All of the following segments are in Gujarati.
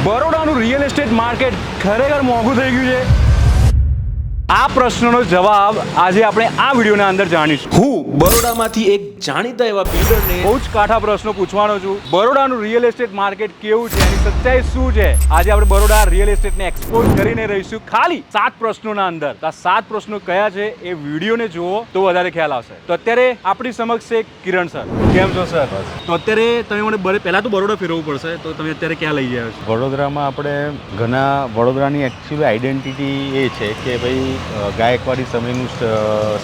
બરોડાનું રિયલ એસ્ટેટ માર્કેટ ખરેખર મોંઘું થઈ ગયું છે? આ પ્રશ્નનો જવાબ આજે આપણે આ વિડીયોના અંદર જાણીશું. હું બરોડામાંથી એક જાણીતા એવા બિલ્ડરને બહુ જ કાઠા પ્રશ્નો પૂછવાનો છું. બરોડાનું રિયલ એસ્ટેટ માર્કેટ કેવું છે, એની સચ્ચાઈ શું છે, આજે આપણે બરોડા રિયલ એસ્ટેટને એક્સપોઝ કરીને રહીશું ખાલી 7 પ્રશ્નોના અંદર. આ 7 પ્રશ્નો કયા છે એ વિડીયોને જુઓ તો વધારે ખ્યાલ આવશે. તો અત્યારે આપણી સમક્ષ છે કિરણ સર. કેમ છો સર? તો અત્યારે તમે મને પહેલા તો બરોડા ફેરવવું પડશે, તો તમે અત્યારે ક્યાં લઈ ગયા છો? વડોદરામાં આપણે ઘણા વડોદરાની એકચ્યુઅલી આઈડેન્ટિટી એ છે કે ભાઈ ગાયકવાડી સમયનું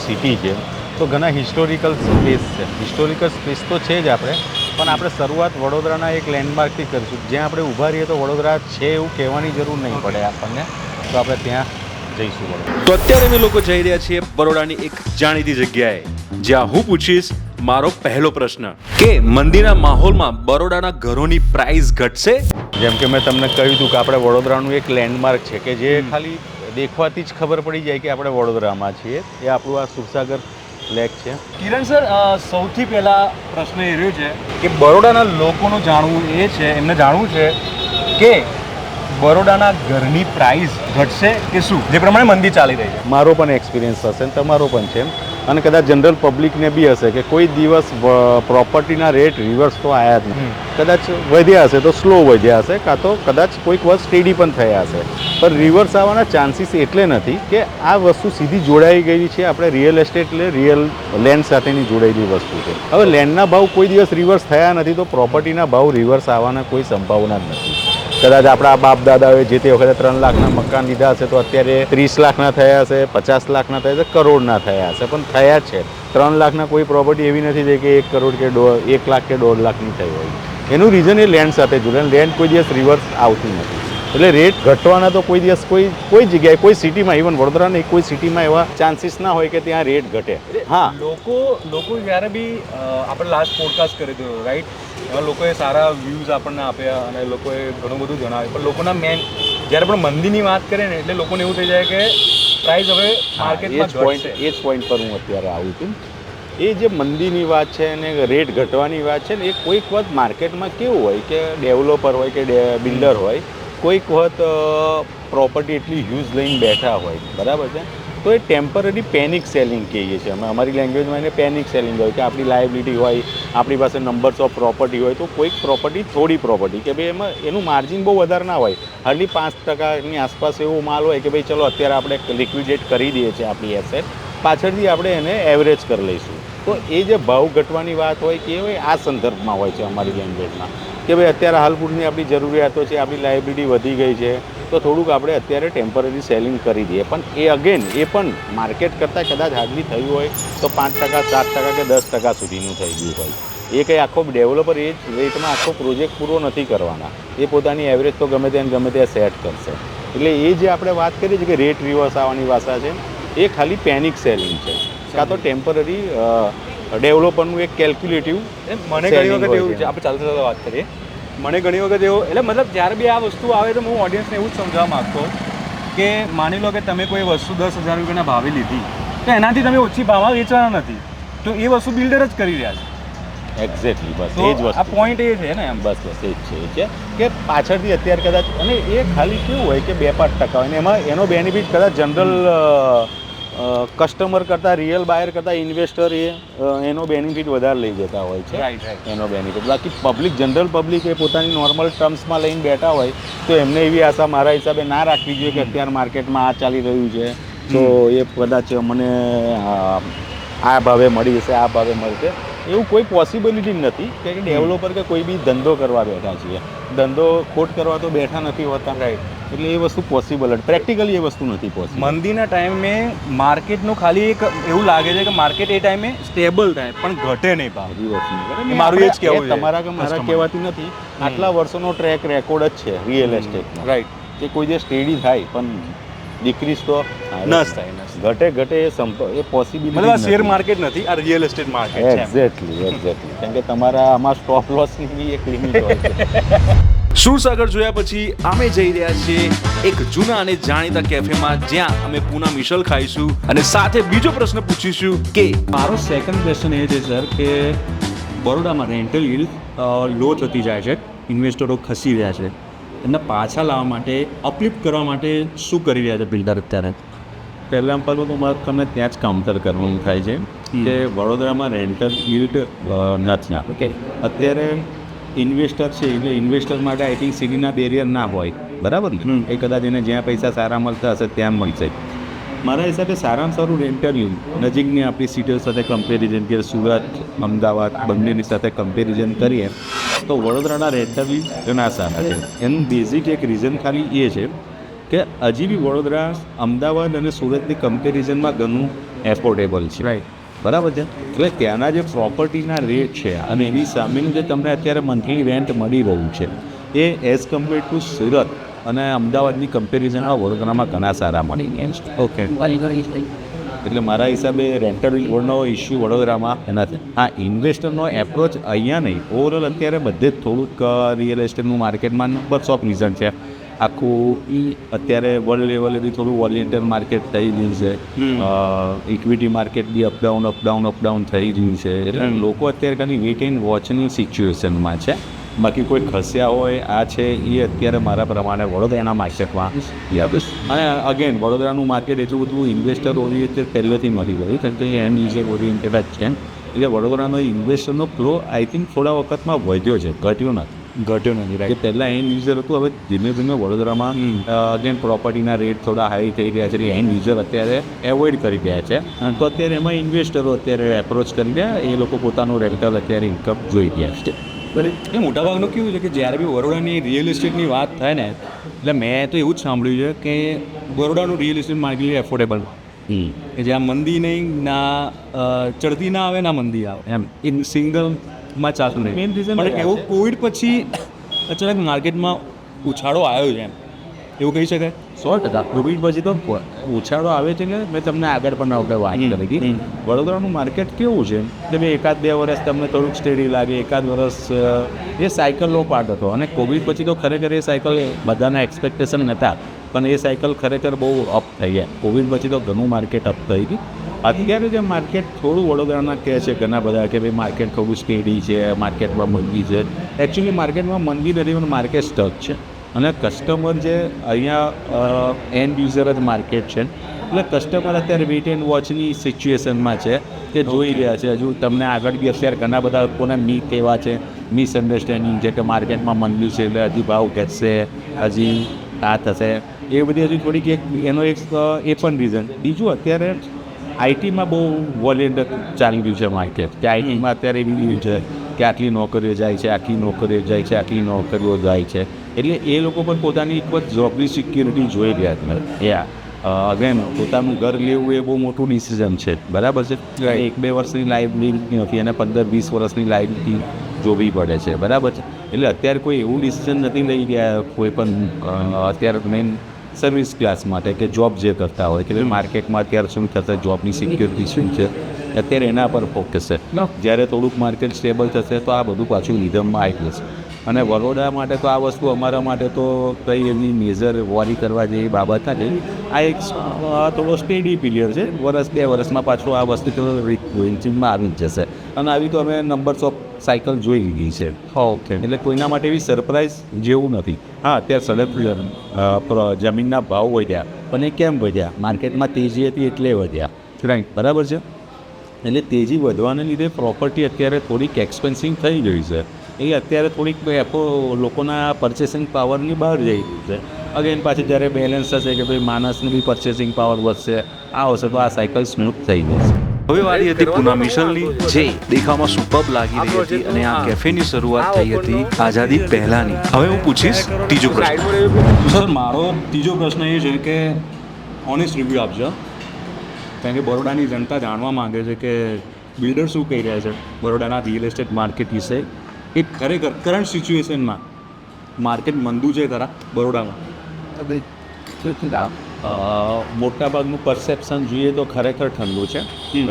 સિટી છે, તો ઘણા હિસ્ટોરિકલ સ્પેસ છે. હિસ્ટોરિકલ સ્પેસ તો છે જ આપણે, પણ આપણે શરૂઆત વડોદરાના એક લેન્ડમાર્કથી કરીશું. જ્યાં આપણે ઊભા રહીએ તો વડોદરા છે એવું કહેવાની જરૂર નહીં પડે આપણને, તો આપણે ત્યાં જઈશું. વડોદરા તો અત્યારે અમે લોકો જઈ રહ્યા છીએ બરોડાની એક જાણીતી જગ્યાએ, જ્યાં હું પૂછીશ મારો પહેલો પ્રશ્ન કે મંદિરના માહોલમાં બરોડાના ઘરોની પ્રાઇસ ઘટશે? જેમ કે મેં તમને કહ્યું હતું કે આપણે વડોદરાનું એક લેન્ડમાર્ક છે કે જે ખાલી દેખવાથી જ ખબર પડી જાય કે આપણે વડોદરામાં છીએ. એ આપણું આ સુરસાગર લેક છે. કિરણ સર, સૌથી પહેલા પ્રશ્ન એ રહ્યો છે કે બરોડાના લોકોનું જાણવું એ છે, એમને જાણવું છે કે બરોડાના ઘરની પ્રાઇસ ઘટશે કે શું, જે પ્રમાણે મંદી ચાલી રહી છે. મારો પણ એક્સપિરિયન્સ હશે ને તમારો પણ છે, અને કદાચ જનરલ પબ્લિકને બી હશે કે કોઈ દિવસ પ્રોપર્ટીના રેટ રિવર્સ તો આવ્યા જ નથી. કદાચ વધ્યા હશે તો સ્લો વધ્યા હશે, કાં તો કદાચ કોઈક વર્ષ સ્ટેડી પણ થયા હશે, પણ રિવર્સ આવવાના ચાન્સીસ એટલે નથી કે આ વસ્તુ સીધી જોડાઈ ગઈ છે. આપણે રિયલ એસ્ટેટ એટલે રિયલ લેન્ડ સાથેની જોડાયેલી વસ્તુ છે. હવે લેન્ડના ભાવ કોઈ દિવસ રિવર્સ થયા નથી, તો પ્રોપર્ટીના ભાવ રિવર્સ આવવાના કોઈ સંભાવના જ નથી. કદાચ આપણા બાપ દાદાઓએ જે તે વખતે 3 લાખના મકાન લીધા હશે તો અત્યારે 30 લાખના થયા હશે, 50 લાખના થયા હશે, કરોડના થયા હશે, પણ થયા જ છે. 3 લાખના કોઈ પ્રોપર્ટી એવી નથી થઈ કે 1 કરોડ કે 1 લાખ કે 1.5 લાખની થઈ હોય. એનું રીઝન એ લેન્ડ સાથે જોડાયેલ. લેન્ડ કોઈ દિવસ રિવર્સ આવતી નથી, એટલે રેટ ઘટવાના તો કોઈ દિવસ કોઈ જગ્યાએ કોઈ સિટીમાં, ઇવન વડોદરાની કોઈ સિટીમાં એવા ચાન્સીસ ના હોય કે ત્યાં રેટ ઘટે. હા, લોકો જ્યારે બી આપણે લાસ્ટ પોડકાસ્ટ કરી દીધો રાઈટ, એમાં લોકોએ સારા વ્યૂઝ આપણને આપ્યા અને લોકોએ ઘણું બધું જણાવ્યું, પણ લોકોના મેન જ્યારે પણ મંદીની વાત કરીએ ને એટલે લોકોને એવું થઈ જાય કે પ્રાઇસ હવે માર્કેટમાં ઘટશે. એ જ પોઈન્ટ પર હું અત્યારે આવું છું. એ જે મંદીની વાત છે અને રેટ ઘટવાની વાત છે ને, એ કોઈક વખત માર્કેટમાં કેવું હોય કે ડેવલપર હોય કે બિલ્ડર હોય, કોઈક વખત પ્રોપર્ટી એટલી હ્યુઝ લઈને બેઠા હોય, બરાબર છે, તો એ ટેમ્પરરી પેનિક સેલિંગ કહીએ છીએ અમે. અમારી લેંગ્વેજમાં એને પેનિક સેલિંગ હોય કે આપણી લાયબિલિટી હોય, આપણી પાસે નંબર્સ ઓફ પ્રોપર્ટી હોય, તો કોઈક પ્રોપર્ટી થોડી પ્રોપર્ટી કે ભાઈ એમાં એનું માર્જિન બહુ વધારે ના હોય, હાર્ડલી 5%ની આસપાસ એવો માલ હોય કે ભાઈ ચલો અત્યારે આપણે લિક્વિડેટ કરી દઈએ છીએ આપણી એસેટ, પાછળથી આપણે એને એવરેજ કરી લઈશું. તો એ જે ભાવ ઘટવાની વાત હોય કે હોય આ સંદર્ભમાં હોય છે અમારી લેંગ્વેજમાં, કે ભાઈ અત્યારે હાલ પૂરતી આપણી જરૂરિયાતો છે, આપણી લાયબિલિટી વધી ગઈ છે, તો થોડુંક આપણે અત્યારે ટેમ્પરરી સેલિંગ કરી દઈએ. પણ એ અગેન એ પણ માર્કેટ કરતાં કદાચ હાર્ડલી થયું હોય તો 5%, 7% કે 10% સુધીનું થઈ ગયું હોય. એ કંઈ આખો ડેવલપર એ જ રેટમાં આખો પ્રોજેક્ટ પૂરો નથી કરવાના, એ પોતાની એવરેજ તો ગમે ત્યાં સેટ કરશે. એટલે એ જે આપણે વાત કરીએ છીએ કે રેટ રિવર્સ આવવાની ભાષા છે, એ ખાલી પેનિક સેલિંગ છે, કાં તો ટેમ્પરરી ડેવલપરનું એક કેલ્ક્યુલેટિવ. મને ઘણી વખત એવું છે, આપણે ચાલતા ચાલતા વાત કરીએ, મને ઘણી વખત એવું એટલે મતલબ જ્યારે બી આ વસ્તુ આવે તો હું ઓડિયન્સને એવું જ સમજાવવા માગતો કે માની લો કે તમે કોઈ વસ્તુ 10,000 રૂપિયાના ભાવે લીધી, તો એનાથી તમે ઓછી ભાવમાં વેચવાના નથી, તો એ વસ્તુ બિલ્ડર જ કરી રહ્યા છે. એક્ઝેક્ટલી, બસ તો એ જ વસ્તુ. આ પોઈન્ટ એ છે ને, એમ બસ એ જ છે કે પાછળથી અત્યારે કદાચ, અને એ ખાલી કેવું હોય કે 2-5% હોય ને એમાં એનો બેનિફિટ કદાચ જનરલ કસ્ટમર કરતાં, રિયલ બાયર કરતાં ઇન્વેસ્ટર એનો બેનિફિટ વધારે લઈ જતા હોય છે. રાઈટ. એનો બેનિફિટ બાકી પબ્લિક, જનરલ પબ્લિક એ પોતાની નોર્મલ ટર્મ્સમાં લઈને બેઠા હોય, તો એમને એવી આશા મારા હિસાબે ના રાખવી જોઈએ કે અત્યારે માર્કેટમાં આ ચાલી રહ્યું છે તો એ કદાચ મને આ ભાવે મળી જશે, આ ભાવે મળશે. એવું કોઈ પોસિબિલિટી નથી કે ડેવલપર કે કોઈ બી ધંધો કરવા બેઠા છીએ, ધંધો ખોટ કરવા તો બેઠા નથી હોતા. રાઈટ. એટલે એ વસ્તુ પોસિબલ જ, પ્રેક્ટિકલી એ વસ્તુ નથી પોસિબલ. મંદીના ટાઈમે માર્કેટનું ખાલી એક એવું લાગે છે કે માર્કેટ એ ટાઈમે સ્ટેબલ થાય પણ ઘટે નહીં ભાવ. બધી વસ્તુ એ મારું એ જ કહેવું છે. તમારા કે મારા કહેવાતી નથી, આટલા વર્ષોનો ટ્રેક રેકોર્ડ જ છે રિયલ એસ્ટેટનો. રાઈટ. કે કોઈ જે સ્ટેડી થાય પણ ડિક્રીઝ તો ન થાય. ઘટે એ પોસિબિલિટી મતલબ આ શેર માર્કેટ નથી, આ રિયલ એસ્ટેટ માર્કેટ છે. એક્ઝેક્ટલી. કેમ કે તમારા આમાં સ્ટોપ લોસની બી એક લિમિટ હોય છે. સુરસાગર જોયા પછી અમે જઈ રહ્યા છીએ એક જૂના અને જાણીતા કેફેમાં, જ્યાં અમે પૂના મિશલ ખાઈશું અને સાથે બીજો પ્રશ્ન પૂછીશું કે મારો સેકન્ડ ક્વેશ્ચન એ છે સર કે બરોડામાં રેન્ટલ યીલ્ડ લો થતી જાય છે, ઇન્વેસ્ટરો ખસી રહ્યા છે, એમને પાછા લાવવા માટે અપલિફ્ટ કરવા માટે શું કરી રહ્યા છે બિલ્ડર અત્યારે? પહેલાં તો મારે તમને ત્યાં જ કાઉન્ટર કરવાનું થાય છે કે વડોદરામાં રેન્ટલ ગિલ્ડ નથી. ઓકે. અત્યારે ઇન્વેસ્ટર છે એટલે ઇન્વેસ્ટર માટે આઈ થિંક સિટીના બેરિયર ના હોય, બરાબર ને? એ કદાચ એને જ્યાં પૈસા સારા મળતા હશે ત્યાં મળશે. મારા હિસાબે સારામાં સારું રેન્ટલ નજીકની આપણી સિટીઓ સાથે કમ્પેરિઝન કે સુરત, અમદાવાદ બંનેની સાથે કમ્પેરિઝન કરીએ તો વડોદરાના રેન્ટલ ઘણા સારા છે. એનું બેઝિક એક રીઝન ખાલી એ છે કે હજી બી વડોદરા અમદાવાદ અને સુરતની કમ્પેરિઝનમાં ઘણું એફોર્ડેબલ છે. રાઈટ. બરાબર છે. એટલે ત્યાંના જે પ્રોપર્ટીના રેટ છે અને એની સામેનું જે તમને અત્યારે મંથલી રેન્ટ મળી રહ્યું છે એ એઝ કમ્પેર ટુ સુરત અને અમદાવાદની કમ્પેરિઝનમાં વડોદરામાં ઘણા સારા મળી ગયા છે. ઓકે. એટલે મારા હિસાબે રેન્ટલ ઇન્કમનો ઇસ્યુ વડોદરામાં એના છે. હા, ઇન્વેસ્ટરનો એપ્રોચ અહીંયા નહીં, ઓવરઓલ અત્યારે બધે જ થોડુંક રિયલ એસ્ટેટનું માર્કેટમાં નંબર્સ ઓફ રીઝન છે. આખું અત્યારે વર્લ્ડ લેવલે બી થોડું વોલેન્ટિયર માર્કેટ થઈ રહ્યું છે. ઇક્વિટી માર્કેટ બી અપડાઉન થઈ રહ્યું છે. એટલે લોકો અત્યારે ખાલી વેટ એન્ડ વોચની સિચ્યુએશનમાં છે. બાકી કોઈ ખસ્યા હોય આ છે એ અત્યારે મારા પ્રમાણે વડોદરાના માર્કેટમાં યસ. અને અગેન વડોદરાનું માર્કેટ એટલું બધું ઇન્વેસ્ટર ઓરિએન્ટેડ પહેલેથી મળી ગયું કારણ કે એન્ડ યુઝર ઓરિએન્ટેડ જ છે. એટલે વડોદરાનો ઇન્વેસ્ટરનો ફ્લો આઈ થિંક થોડા વખતમાં વધ્યો છે, ઘટ્યો નથી. કે પહેલાં એન્ડ યુઝર હતું, હવે ધીમે ધીમે વડોદરામાં અગેન પ્રોપર્ટીના રેટ થોડા હાઈ થઈ રહ્યા છે એટલે એન્ડ યુઝર અત્યારે એવોઇડ કરી રહ્યા છે. તો અત્યારે એમાં ઇન્વેસ્ટરો અત્યારે એપ્રોચ કરી રહ્યા, એ લોકો પોતાનું રેન્ટલ અત્યારે ઇન્કમ જોઈ રહ્યા છે. એ મોટાભાગનું કેવું છે કે જ્યારે બી બરોડાની રિયલ એસ્ટેટની વાત થાય ને એટલે મેં તો એવું જ સાંભળ્યું છે કે બરોડાનું રિયલ એસ્ટેટ માર્કેટ એફોર્ડેબલ કે જ્યાં મંદી નહીં, ના ચડતી ના આવે ના મંદી આવે, એમ એ સિંગલમાં ચાલતું નહીં. Main reason પણ એવું કોવિડ પછી અચાનક માર્કેટમાં ઉછાળો આવ્યો છે, એમ એવું કહી શકાય? 100%. કોવિડ પછી તો ઉછાળો આવે છે ને મેં તમને આગળ પણ આપણે વાત કરી હતી. વડોદરાનું માર્કેટ કેવું છે કે ભાઈ 1-2 વર્ષ તમને થોડુંક સ્ટેડી લાગે, 1 વર્ષ એ સાયકલનો પાર્ટ હતો. અને કોવિડ પછી તો ખરેખર એ સાયકલ બધાના એક્સપેક્ટેશન નહોતા પણ એ સાયકલ ખરેખર બહુ અપ થઈ ગયા. કોવિડ પછી તો ઘણું માર્કેટ અપ થઈ ગયું. અત્યારે જે માર્કેટ થોડું વડોદરાના કહે છે ઘણા બધા કે ભાઈ માર્કેટ થોડું સ્ટેડી છે, માર્કેટમાં મંદી છે. એકચ્યુઅલી માર્કેટમાં મંદી નથી પણ માર્કેટ સ્ટક છે. અને કસ્ટમર જે અહીંયા એન્ડ યુઝર જ માર્કેટ છે એટલે કસ્ટમર અત્યારે વેઇટ એન્ડ વોચની સિચ્યુએશનમાં છે કે જોઈ રહ્યા છે. હજુ તમને આગળ બી અત્યારે ઘણા બધા લોકોને મીટ એવા છે, મિસઅન્ડરસ્ટેન્ડિંગ છે કે માર્કેટમાં મંદી છે એટલે હજી ભાવ ઘટશે, હજી આ થશે, એ બધી હજી થોડીક એક એનો એક એ પણ રીઝન. બીજું અત્યારે આઈટીમાં બહુ વોલેન્ટ ચાલી રહ્યું છે માર્કેટ કે આઈટીમાં અત્યારે એવી રહ્યું છે કે આટલી નોકરીઓ જાય છે, આટલી નોકરીઓ જાય છે, આટલી નોકરીઓ જાય છે. એટલે એ લોકો પણ પોતાની એક વખત જોબની સિક્યુરિટી જોઈ રહ્યા છે. અગેન પોતાનું ઘર લેવું એ બહુ મોટું ડિસિઝન છે, બરાબર છે. 1-2 વર્ષની લાયબિલિટી નથી અને 15-20 વર્ષની લાયબિલિટી જોવી પડે છે, બરાબર છે. એટલે અત્યારે કોઈ એવું ડિસિઝન નથી લઈ રહ્યા કોઈ પણ અત્યારે મેઇન સર્વિસ ક્લાસ માટે કે જોબ જે કરતા હોય કે માર્કેટમાં અત્યારે શું થશે, જોબની સિક્યુરિટી શું છે, અત્યારે એના પર ફોકસ છે. જ્યારે થોડુંક માર્કેટ સ્ટેબલ થશે તો આ બધું પાછું રિધમમાં આવી જશે. અને વડોદરા માટે તો આ વસ્તુ અમારા માટે તો કંઈ એની મેજર વોરી કરવા જેવી બાબત નથી. આ એક થોડો સ્ટેડી પીરિયડ છે. 1-2 વર્ષમાં પાછું આ વસ્તુ તો રેન્જિંગમાં આવી જ જશે. અને આવી તો અમે નંબર્સ ઓફ સાયકલ જોઈ લીધી છે. ઓકે. એટલે કોઈના માટે એવી સરપ્રાઇઝ જેવું નથી. હા, અત્યારે સડક જમીનના ભાવ વધ્યા પણ એ કેમ વધ્યા? માર્કેટમાં તેજી હતી એટલે વધ્યા. રાઈટ. બરાબર છે. એટલે તેજી વધવાને લીધે પ્રોપર્ટી અત્યારે થોડીક એક્સપેન્સિવ થઈ ગઈ છે. એ અત્યારે થોડીક લોકોના પરચેસિંગ પાવરની બહાર જઈ રહી છે. અગેન પાછી જ્યારે બેલેન્સ થશે કે ભાઈ માણસની બી પરચેસિંગ પાવર વધશે, આ હશે તો આ સાયકલ સ્મૂથ થઈ જશે. હવે વારી હતી પૂનમ મિશલની, જે દેખાવમાં સુપર્બ લાગી રહી હતી અને આ કેફેની શરૂઆત થઈ હતી આઝાદી પહેલાની. હવે હું પૂછીશ ત્રીજો પ્રશ્ન. સર, મારો ત્રીજો પ્રશ્ન એ છે કે ઓનેસ્ટ રિવ્યૂ આપજો, કારણ કે બરોડાની જનતા જાણવા માંગે છે કે બિલ્ડર શું કહી રહ્યા છે બરોડાના રિયલ એસ્ટેટ માર્કેટ વિશે. એ ખરેખર કરંટ સિચ્યુએશનમાં માર્કેટ મંદું છે ખરા બરોડામાં? મોટાભાગનું પરસેપ્શન જોઈએ તો ખરેખર ઠંડુ છે.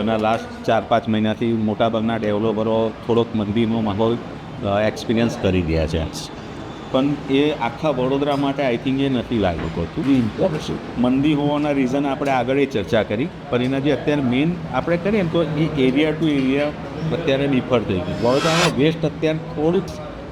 અને લાસ્ટ 4-5 મહિનાથી મોટાભાગના ડેવલપરો થોડોક મંદીનો માહોલ એક્સપિરિયન્સ કરી રહ્યા છે. પણ એ આખા વડોદરા માટે આઈ થિંક એ નથી લાગ્યું હોતું. મંદી હોવાના રીઝન આપણે આગળ એ ચર્ચા કરી, પણ એના જે અત્યારે મેઇન આપણે કરીએ ને તો એ એરિયા ટુ એરિયા અત્યારે ડિફર થઈ ગયું. વડોદરામાં વેસ્ટ અત્યારે થોડુંક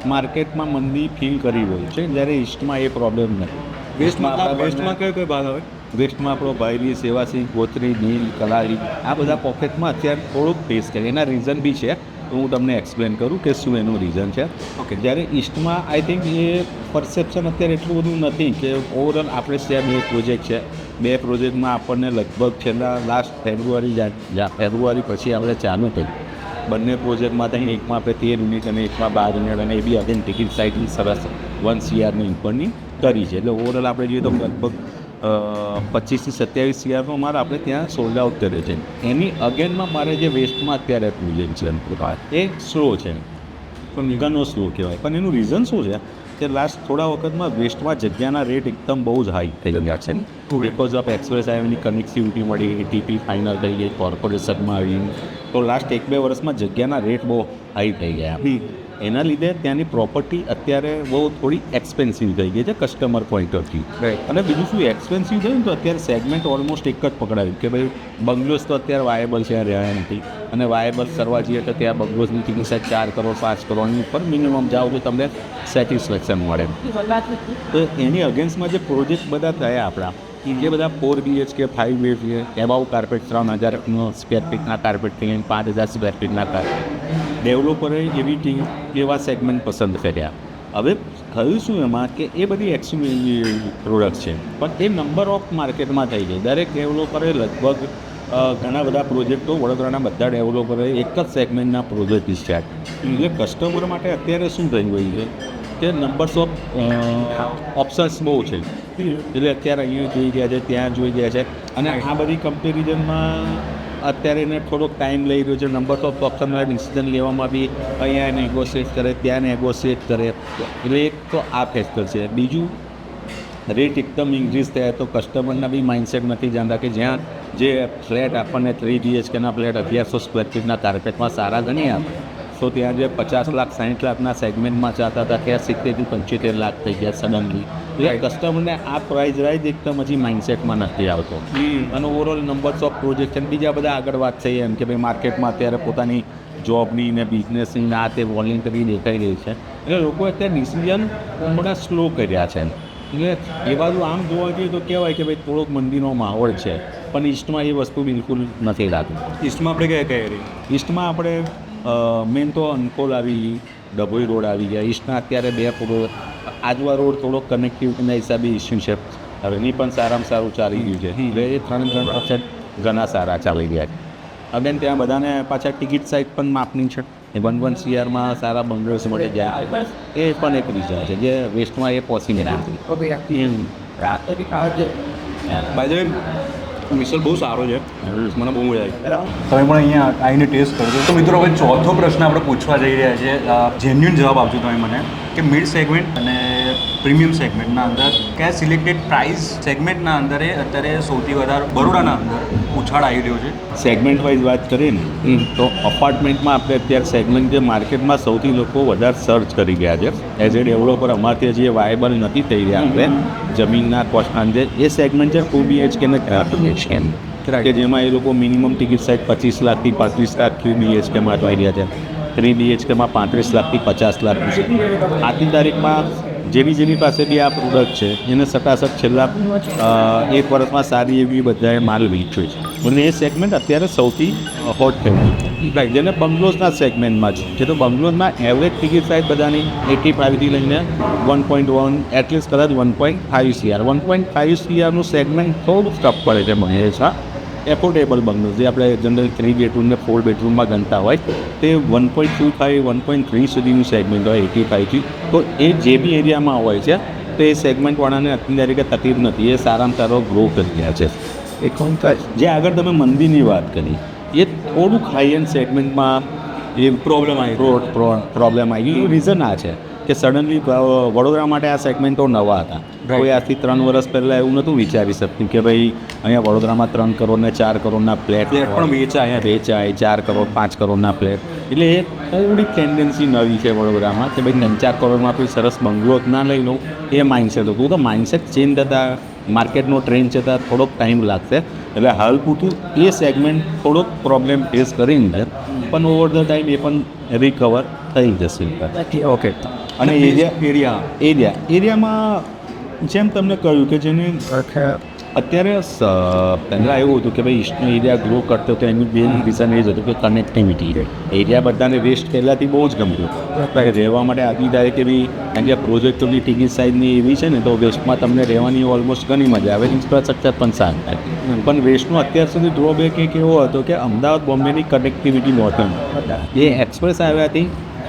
માર્કેટમાં મંદી ફીલ કરી રહ્યું છે, જ્યારે ઈસ્ટમાં એ પ્રોબ્લેમ નથી. વેસ્ટમાં કયો ભાગ આવે? વેસ્ટમાં આપણો બાયરી, સેવાસિંહ, ગોત્રી, નીલ, કલારી આ બધા પોકેટમાં અત્યારે થોડુંક ફેસ કરે. એના રીઝન બી છે, તો હું તમને એક્સપ્લેન કરું કે શું એનું રીઝન છે. ઓકે. જ્યારે ઈસ્ટમાં આઈ થિંક એ પરસેપ્શન અત્યારે એટલું બધું નથી કે ઓવરઓલ આપણે ત્યાં 2 પ્રોજેક્ટ છે. 2 પ્રોજેક્ટમાં આપણને લગભગ છેલ્લા લાસ્ટ ફેબ્રુઆરી પછી આપણે ચાલુ થઈ. બંને પ્રોજેક્ટમાં ત્યાં એકમાં આપણે 13 યુનિટ અને એકમાં 12 યુનિટ, અને એ બી અગેન ટિકિટ સાઇઝની સરસ 1 CRની ઉપરની કરી છે. એટલે ઓવરઓલ આપણે જોઈએ તો લગભગ 25 થી 27 CRનો મારે આપણે ત્યાં સોલ્ડ આઉટ કર્યો છે. એની અગેનમાં મારે જે વેસ્ટમાં અત્યારે પ્રોજેક્ટ છે એ સ્લો છે, પણ ઘણો સ્લો કહેવાય. પણ એનું રીઝન શું છે કે લાસ્ટ થોડા વખતમાં વેસ્ટમાં જગ્યાના રેટ એકદમ બહુ જ હાઈ થઈ ગયા છે. બિકોઝ ઓફ એક્સપ્રેસ હાઈવેની કનેક્ટિવિટી મળી, ATP ફાઇનલ થઈ ગઈ, કોર્પોરેશનમાં આવી, તો લાસ્ટ 1-2 વર્ષમાં જગ્યાના રેટ બહુ હાઈ થઈ ગયા. એના લીધે ત્યાંની પ્રોપર્ટી અત્યારે બહુ થોડી એક્સપેન્સિવ થઈ ગઈ છે કસ્ટમર પોઈન્ટ ઓફ વ્યૂ. અને બીજું શું એક્સપેન્સિવ થયું તો અત્યારે સેગમેન્ટ ઓલમોસ્ટ એક જ પકડાયું કે ભાઈ બંગલોઝ તો અત્યારે વાયેબલ છે, રહ્યા નથી. અને વાયેબલ કરવા જઈએ તો ત્યાં બંગલોઝની ટિકિટ સાઇઝ 4 કરોડ 5 કરોડની ઉપર મિનિમમ જાઓ તો તમને સેટિસ્ફેક્શન મળે. તો એની અગેન્સ્ટમાં જે પ્રોજેક્ટ બધા થયા આપણા, જે બધા 4 BHK 5 BHK above carpet 3000 square ફીટના કાર્પેટ થઈ 5000 સ્ક્વેર ફીટના કાર્પેટ, ડેવલપરે એવા સેગમેન્ટ પસંદ કર્યા. હવે થયું શું એમાં કે એ બધી એક્સક્લુઝિવ પ્રોડક્ટ છે, પણ એ નંબર ઓફ માર્કેટમાં થઈ ગઈ. દરેક ડેવલપરે લગભગ ઘણા બધા પ્રોજેક્ટો, વડોદરાના બધા ડેવલપરે એક જ સેગમેન્ટના પ્રોજેક્ટ સ્ટાર્ટ. એટલે કસ્ટમર માટે અત્યારે શું થઈ ગયું છે કે નંબર્સ ઓફ ઓપ્શન્સ બહુ છે. એટલે અત્યારે અહીંયા જોઈ ગયા છે, ત્યાં જોઈ ગયા છે, અને આ બધી કમ્પેરિઝનમાં અત્યારે એને થોડોક ટાઈમ લઈ રહ્યો છે. નંબર ઓફ ઓપ્શનવાળા ડિસિઝન લેવામાં બી અહીંયા નેગોશિએટ કરે, ત્યાં નેગોશિએટ કરે. એટલે એક તો આ ફેક્ટર છે. બીજું રેટ એકદમ ઇન્ક્રીઝ થયા તો કસ્ટમરના બી માઇન્ડસેટ નથી જાણતા કે જ્યાં જે ફ્લેટ આપણને 3 BHKના ફ્લેટ 1100 સ્ક્વેર ફીટના કાર્પેટમાં સારા ગણીએ આપણે, તો ત્યાં જે 50 લાખ 60 લાખના સેગમેન્ટમાં ચાહતા હતા ત્યાં 70 થી 75 લાખ થઈ ગયા સડનલી. એટલે કસ્ટમરને આ પ્રાઇસ રાઇઝ એકદમ હજી માઇન્ડસેટમાં નથી આવતો. અને ઓવરઓલ નંબર્સ ઓફ પ્રોજેક્ટ અને બીજા બધા આગળ વાત થઈ એમ કે ભાઈ માર્કેટમાં અત્યારે પોતાની જોબની ને બિઝનેસની આ તે વોલ્યુમ કરી દેખાઈ રહી છે. એટલે લોકો અત્યારે ડિસિઝન થોડા સ્લો કર્યા છે. એટલે એ બાજુ આમ જોવા જઈએ તો કહેવાય કે ભાઈ થોડોક મંદીનો માહોલ છે, પણ ઈસ્ટમાં એ વસ્તુ બિલકુલ નથી લાગતી. ઈસ્ટમાં આપણે કયા એરિયા? ઈસ્ટમાં આપણે મેન તો અંકોલ આવી, ડભોઈ રોડ આવી ગયા. ઈસ્ટના અત્યારે 2 રોડ, આજવા રોડ થોડોક કનેક્ટિવિટીના હિસાબે ઇસ્યુ છે. હવે એની પણ સારામાં સારું ચાલી ગયું છે. એટલે એ 3% ઘણા સારા ચાલી ગયા છે. અગેન ત્યાં બધાને પાછા ટિકિટ સાઇઝ પણ માપની છે. એ 1 CRમાં સારા બંગલોઝ મળી જાય, એ પણ એક રીઝન છે જે વેસ્ટમાં એ પોસિબલ નથી. બાય મિસલ બહુ સારો છે, મને બહુ મજા આવી. તમે પણ અહીંયા આવીને ટેસ્ટ કરજો. તો મિત્રો હવે ચોથો પ્રશ્ન આપણે પૂછવા જઈ રહ્યા છે. જેન્યુઅન જવાબ આપજો તમે મને કે મિડ સેગમેન્ટ અને પ્રીમિયમ સેગમેન્ટના અંદર કયા સિલેક્ટેડ પ્રાઇસ સેગમેન્ટના અંદર અત્યારે સૌથી વધારે બરોડાના અંદર ઉછાળ આવી રહ્યો છે? સેગમેન્ટ વાઇઝ વાત કરીએ ને તો અપાર્ટમેન્ટમાં આપણે અત્યારે સેગમેન્ટ જે માર્કેટમાં સૌથી લોકો વધારે સર્ચ કરી ગયા છે એઝ એ ડેવલપર, અમારથી હજી એ વાયેબલ નથી થઈ રહ્યા આપણે જમીનના કોસ્ટ અંગે. એ સેગમેન્ટ છે 2 BHK ને કે જેમાં એ લોકો મિનિમમ ટિકિટ સાઇઝ 25 લાખથી 35 લાખ 3 BHKમાં આવી રહ્યા છે. 3 BHKમાં 35 લાખથી 50 લાખ છે. આજની તારીખમાં જેની પાસે બી આ પ્રોડક્ટ છે એને સટાસટ છેલ્લા 1 વર્ષમાં સારી એવી બધાએ માલ વેચ્યો છે. અને એ સેગમેન્ટ અત્યારે સૌથી હોટ થયું છે. જેને બંગલોઝના સેગમેન્ટમાં છે તો બંગલોઝમાં એવરેજ ટિકિટ સાઇઝ બધાની 85થી લઈને 1.1 એટલીસ્ટ કદાચ 1.5 CR 1.5 CRનું સેગમેન્ટ થોડું ટફ પડે છે મને છે. એફોર્ડેબલ બંગલોઝ જે આપણે જનરલ 3 બેડરૂમ ને 4 બેડરૂમમાં ગણતા હોય તે 1.25 1.3 સુધીનું સેગમેન્ટ હોય 85થી. તો એ જે બી એરિયામાં હોય છે તો એ સેગમેન્ટવાળાને અત્યારે તરીકે તકલીફ નથી, એ સારામાં સારો ગ્રો કરી રહ્યા છે. એ જે આગળ તમે મંદિરની વાત કરી એ થોડુંક હાઈ એન્ડ સેગમેન્ટમાં એ પ્રોબ્લેમ આવી ગઈ. રીઝન આ છે કે સડનલી વડોદરા માટે આ સેગમેન્ટો નવા હતા. કોઈ આજથી 3 વર્ષ પહેલાં એવું નહોતું વિચારી શકતું કે ભાઈ અહીંયા વડોદરામાં 3 કરોડ ને 4 કરોડના ફ્લેટ પણ વેચાય વેચાય 4 કરોડ 5 કરોડના ફ્લેટ. એટલે એ થોડી ટેન્ડન્સી નવી છે વડોદરામાં કે ભાઈ 3-4 કરોડમાં કોઈ સરસ બંગલો જ ના લઈ લઉં એ માઇન્ડસેટ હતું. તો માઇન્ડસેટ ચેન્જ થતાં માર્કેટનો ટ્રેન્ડ જતાં થોડોક ટાઈમ લાગશે. એટલે હાલ પૂરતું એ સેગમેન્ટ થોડોક પ્રોબ્લેમ ફેસ કરીને પણ ઓવર ધ ટાઈમ એ પણ રિકવર થઈ જશે. ઓકે. અને એરિયા એરિયામાં જેમ તમને કહ્યું કે જેને અત્યારે પહેલાં એવું હતું કે ભાઈ ઈસ્ટનો એરિયા ગ્રો કરતો હતો એનું મેઇન રીઝન એ જ હતું કે કનેક્ટિવિટી. એરિયા બધાને વેસ્ટ પહેલાંથી બહુ જ ગમ્યું રહેવા માટે આજની તારીખે બી. કારણ કે પ્રોજેક્ટોની ટિકિટ સાઇઝની એવી છે ને તો વેસ્ટમાં તમને રહેવાની ઓલમોસ્ટ ઘણી મજા આવે, ઇન્ફ્રાસ્ટ્રક્ચર પણ સારું થાય. પણ વેસ્ટનો અત્યાર સુધી ડ્રોબેક એક એવો હતો કે અમદાવાદ બોમ્બેની કનેક્ટિવિટી નહોતી. એ એક્સપ્રેસ આવ્યાથી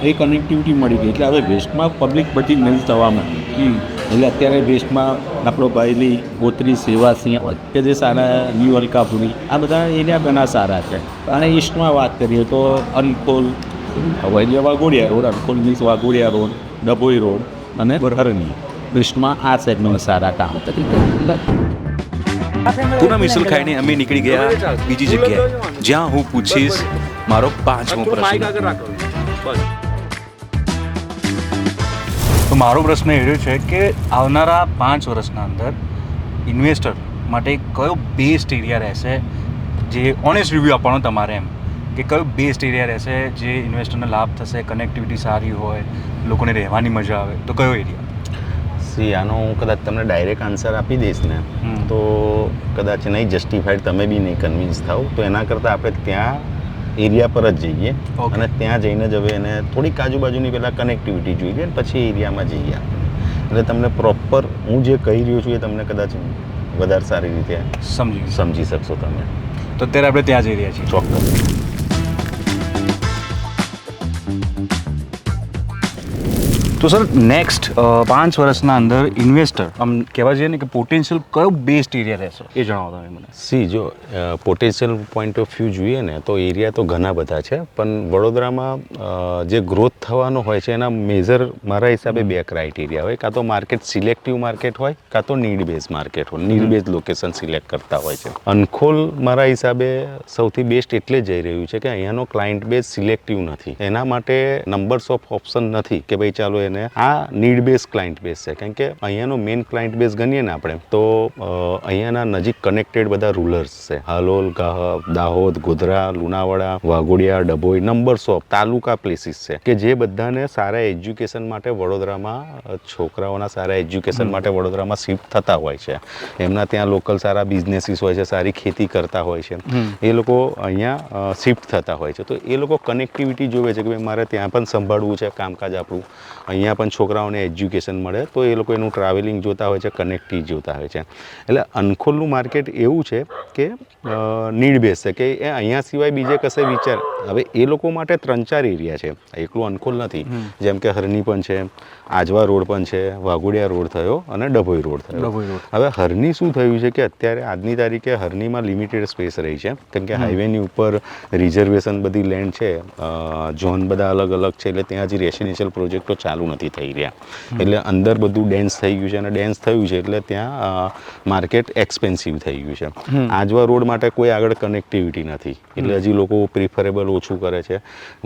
એ કનેક્ટિવિટી મળી ગઈ એટલે હવે વેસ્ટમાં પબ્લિક બધી નહીં થવા માંડી. એટલે અત્યારે વેસ્ટમાં આપણો બાયલી, ગોત્રી, સેવાસિંહ કે જે સારા ન્યૂ અલકાપુરી આ બધા એરિયા ઘણા સારા છે. અને ઈસ્ટમાં વાત કરીએ તો અનકોલ, વૈલિયા Waghodia road, Ankhol means Waghodia road, Dabhoi road અને હરણી. વેસ્ટમાં આ સેગમેન્ટ સારા કામ. પૂના મિસલ ખાઈને અમે નીકળી ગયા બીજી જગ્યાએ જ્યાં હું પૂછીશ મારો 5મો પ્રશ્ન. તો મારો પ્રશ્ન એ રહ્યો છે કે આવનારા 5 વર્ષના અંદર ઇન્વેસ્ટર માટે કયો બેસ્ટ એરિયા રહેશે, જે ઓનેસ્ટ રિવ્યૂ આપવાનો તમારે એમ કે કયો બેસ્ટ એરિયા રહેશે જે ઇન્વેસ્ટરને લાભ થશે, કનેક્ટિવિટી સારી હોય, લોકોને રહેવાની મજા આવે, તો કયો એરિયા? આનો હું કદાચ તમને ડાયરેક્ટ આન્સર આપી દઈશ ને તો કદાચ નહીં જસ્ટિફાઈડ, તમે બી નહીં કન્વિન્સ થાવ. તો એના કરતાં આપણે ત્યાં એરિયા પર જ જઈએ અને ત્યાં જઈને જ હવે એને થોડીક આજુબાજુની પહેલાં કનેક્ટિવિટી જોઈએ ને પછી એરિયામાં જઈએ આપણે. એટલે તમને પ્રોપર હું જે કહી રહ્યો છું એ તમને કદાચ વધારે સારી રીતે સમજી શકશો તમે. તો અત્યારે આપણે ત્યાં જઈ રહ્યા છીએ. ચોક્કસ. તો સર નેક્સ્ટ 5 વર્ષના અંદર ઇન્વેસ્ટર આમ કહેવા જઈએ ને કે પોટેન્શિયલ કયો બેસ્ટ એરિયા રહેશે એ જણાવો તમે મને. જો પોટેન્શિયલ પોઈન્ટ ઓફ વ્યૂ જોઈએ ને તો એરિયા તો ઘણા બધા છે, પણ વડોદરામાં જે ગ્રોથ થવાનો હોય છે એના મેજર મારા હિસાબે 2 ક્રાઇટેરિયા હોય. કાં તો માર્કેટ સિલેક્ટિવ માર્કેટ હોય, કાં તો નીડ બેઝ માર્કેટ હોય. નીડ બેઝ લોકેશન સિલેક્ટ કરતા હોય છે. અનખોલ મારા હિસાબે સૌથી બેસ્ટ એટલે જઈ રહ્યું છે કે અહીંયાનો ક્લાયન્ટ બેઝ સિલેક્ટિવ નથી. એના માટે નંબર્સ ઓફ ઓપ્શન નથી કે ભાઈ ચાલો અને આ નીડ બેઝ ક્લાયન્ટ બેઝ છે. કારણ કે અહીંયાનો મેઇન ક્લાયન્ટ બેઝ ગણીએ ને આપણે તો અહીંયાના નજીક કનેક્ટેડ બધા રૂરલ્સ છે. Halol, Dahod, Godhra, Lunawada, Waghodia, Dabhoi, numbers of taluka places છે કે જે બધાને સારા એજ્યુકેશન માટે વડોદરામાં, છોકરાઓના સારા એજ્યુકેશન માટે વડોદરામાં શિફ્ટ થતા હોય છે. એમના ત્યાં લોકલ સારા બિઝનેસીસ હોય છે, સારી ખેતી કરતા હોય છે, એ લોકો અહીંયા શિફ્ટ થતા હોય છે. તો એ લોકો કનેક્ટિવિટી જોવે છે કે ભાઈ મારે ત્યાં પણ સંભાળવું છે કામકાજ આપણું, અહીંયા પણ છોકરાઓને એજ્યુકેશન મળે, તો એ લોકો એનું ટ્રાવેલિંગ જોતા હોય છે, કનેક્ટિવ જોતા હોય છે. એટલે અનખોલનું માર્કેટ એવું છે કે નીડ બેઝ છે કે એ અહીંયા સિવાય બીજે કશે વિચાર. હવે એ લોકો માટે 3-4 એરિયા છે, એકલું અનખોલ નથી. જેમ કે હરણી પણ છે, આજવા રોડ પણ છે, વાઘોડિયા રોડ થયો અને ડભોઈ રોડ થયો. હવે હરણી શું થયું છે કે અત્યારે આજની તારીખે હરણીમાં લિમિટેડ સ્પેસ રહી છે, કેમ કે હાઈવેની ઉપર રિઝર્વેશન બધી લેન્ડ છે, ઝોન બધા અલગ અલગ છે, એટલે ત્યાં હજી રેસિડેન્શિયલ પ્રોજેક્ટો ચાલુ નથી થઈ રહ્યા. એટલે અંદર બધું ડેન્સ થઈ ગયું છે અને ડેન્સ થયું છે એટલે ત્યાં માર્કેટ એક્સપેન્સિવ થઈ ગયું છે. આજવા રોડ માટે કોઈ આગળ કનેક્ટિવિટી નથી એટલે હજી લોકો પ્રિફરેબલ ઓછું કરે છે.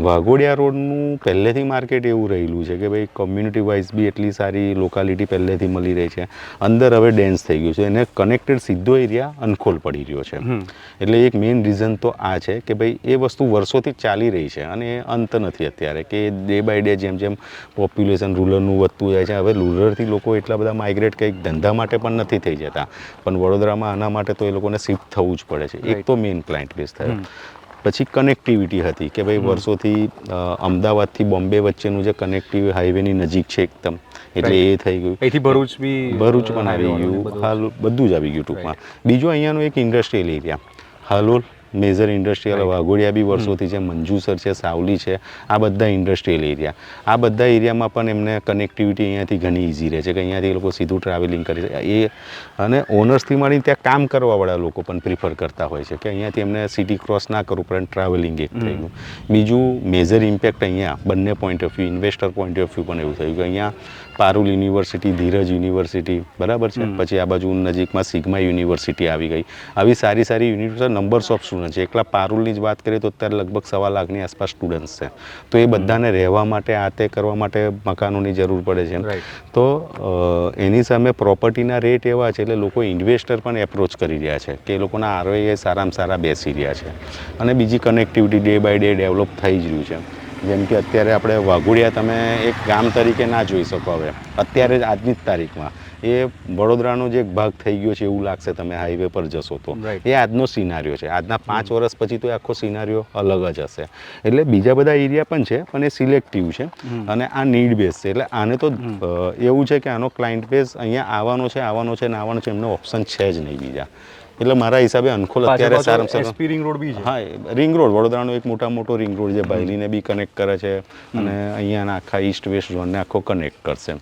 વાઘોડિયા રોડનું પહેલેથી માર્કેટ એવું રહેલું છે કે ભાઈ કોમ્યુનિટી વાઇઝ બી એટલી સારી લોકાલિટી પહેલેથી મળી રહી છે, અંદર હવે ડેન્સ થઈ ગયું છે, એને કનેક્ટેડ સીધો એરિયા અનખોલ પડી રહ્યો છે. એટલે એક મેઇન રીઝન તો આ છે કે ભાઈ એ વસ્તુ વર્ષોથી ચાલી રહી છે અને એ અંત નથી અત્યારે કે ડે બાય ડે જેમ જેમ પોપ્યુલેશન રૂરલનું વધતું જાય છે. હવે રૂરલથી લોકો એટલા બધા માઇગ્રેટ કંઈક ધંધા માટે પણ નથી થઈ જતા, પણ વડોદરામાં આના માટે તો એ લોકોને શિફ્ટ થવું જ પડે છે. એક તો મેઇન ક્લાયન્ટ બેઝ થયો. પછી કનેક્ટિવિટી હતી કે ભાઈ વર્ષોથી અમદાવાદથી બોમ્બે વચ્ચેનું જે કનેક્ટિવ હાઈવેની નજીક છે એકદમ, એટલે એ થઈ ગયું. અહીંથી ભરૂચ પણ આવી ગયું, હાલ બધું જ આવી ગયું ટૂંકમાં. બીજું અહીંયાનો એક industrial area Halol, major industrial, Waghodia બી વર્ષોથી છે, મંજુસર છે, સાવલી છે, આ બધા ઇન્ડસ્ટ્રીયલ એરિયા. આ બધા એરિયામાં પણ એમને કનેક્ટિવિટી અહીંયાથી ઘણી ઇઝી રહે છે કે અહીંયાથી એ લોકો સીધું ટ્રાવેલિંગ કરી શકે. એ અને ઓનર્સથી મળી ત્યાં કામ કરવાવાળા લોકો પણ પ્રિફર કરતા હોય છે કે અહીંયાથી એમને સિટી ક્રોસ ના કરવું પડે, ટ્રાવેલિંગ એક થઈ ગયું. બીજું મેજર ઇમ્પેક્ટ અહીંયા બંને point of view, investor point of view પણ એવું થયું કે અહીંયા પારુલ યુનિવર્સિટી, ધીરજ યુનિવર્સિટી, બરાબર છે. પછી આ બાજુ નજીકમાં સિગ્મા યુનિવર્સિટી આવી ગઈ. આવી સારી સારી યુનિવર્સિટી, નંબર્સ ઓફ સ્ટુડન્ટ છે. એકલા પારુલની જ વાત કરીએ તો અત્યારે લગભગ 1.25 લાખની આસપાસ સ્ટુડન્ટ્સ છે. તો એ બધાને રહેવા માટે, આ તે કરવા માટે મકાનોની જરૂર પડે છે. તો એની સામે પ્રોપર્ટીના રેટ એવા છે એટલે લોકો ઇન્વેસ્ટર પણ એપ્રોચ કરી રહ્યા છે કે એ લોકોના આરઓએ સારામાં સારા બેસી રહ્યા છે. અને બીજી connectivity day by day develop થઈ જ રહ્યું છે. જેમ કે અત્યારે આપણે વાઘોડિયા તમે એક ગામ તરીકે ના જોઈ શકો હવે, અત્યારે જ આજની જ તારીખમાં એ વડોદરાનો જે એક ભાગ થઈ ગયો છે એવું લાગશે તમે હાઈવે પર જશો તો. એ આજનો સિનારીઓ છે. આજના 5 વર્ષ પછી તો એ આખો સિનારીઓ અલગ જ હશે. એટલે બીજા બધા એરિયા પણ છે પણ એ સિલેક્ટિવ છે અને આ નીડ બેઝ છે. એટલે આને તો એવું છે કે આનો ક્લાયન્ટ બેઝ અહીંયા આવવાનો છે ને આવવાનો છે, એમનો ઓપ્શન છે જ નહીં બીજા. એટલે મારા હિસાબે અનખોલ અત્યારે સારામાં સારો રિંગ રોડ બી છે. હા, રિંગ રોડ, વડોદરાનો એક મોટો રિંગ રોડ છે. બાયલીને બી કનેક્ટ કરે છે અને અહીંયાના આખા ઈસ્ટ વેસ્ટ ઝોનને આખો કનેક્ટ કરશે.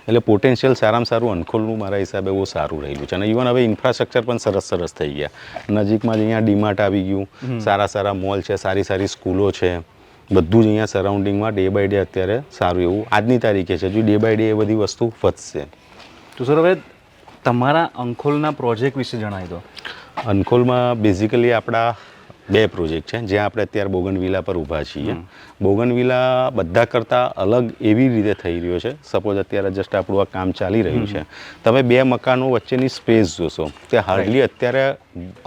એટલે પોટેન્શિયલ સારામાં સારું અનખોલનું મારા હિસાબે બહુ સારું રહેલું છે. અને ઇવન હવે ઇન્ફ્રાસ્ટ્રક્ચર પણ સરસ થઈ ગયા. નજીકમાં જ અહીંયા ડીમાર્ટ આવી ગયું, સારા મોલ છે, સારી સ્કૂલો છે, બધું જ અહીંયા સરાઉન્ડિંગમાં ડે બાય ડે અત્યારે સારું એવું આજની તારીખે છે. હજુ ડે બાય ડે એ બધી વસ્તુ વધશે. તો સર હવે તમારા અંખોલના પ્રોજેક્ટ વિશે જણાવી દો. અંખોલમાં બેઝિકલી આપણા 2 પ્રોજેક્ટ છે જ્યાં આપણે અત્યારે બોગનવિલા પર ઊભા છીએ. બોગનવિલા બધા કરતાં અલગ એવી રીતે થઈ રહ્યો છે. સપોઝ અત્યારે જસ્ટ આપણું આ કામ ચાલી રહ્યું છે, તમે 2 મકાનો વચ્ચેની સ્પેસ જોશો તે હાર્ડલી અત્યારે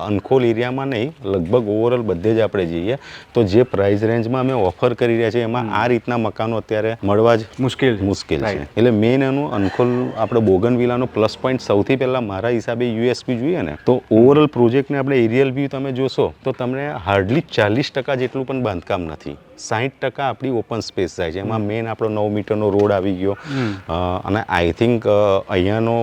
અંખોલ એરિયામાં નહીં, લગભગ ઓવરઓલ બધે જ આપણે જઈએ તો જે પ્રાઇસ રેન્જમાં અમે ઓફર કરી રહ્યા છીએ એમાં આ રીતના મકાનો અત્યારે મળવા જ મુશ્કેલ છે. એટલે મેઇન એનું અંખોલ આપણે બોગનવિલાનો પ્લસ પોઈન્ટ સૌથી પહેલાં મારા હિસાબે યુએસપી જોઈએ ને તો ઓવરઓલ પ્રોજેક્ટને આપણે એરિયલ વ્યૂ તમે જોશો તો તમને હાર્ડલી 40% જેટલું પણ બાંધકામ નથી. 60% આપણી ઓપન સ્પેસ જાય છે. એમાં મેઇન આપણો 9 મીટરનો રોડ આવી ગયો અને આઈ થિંક અહીંયાનો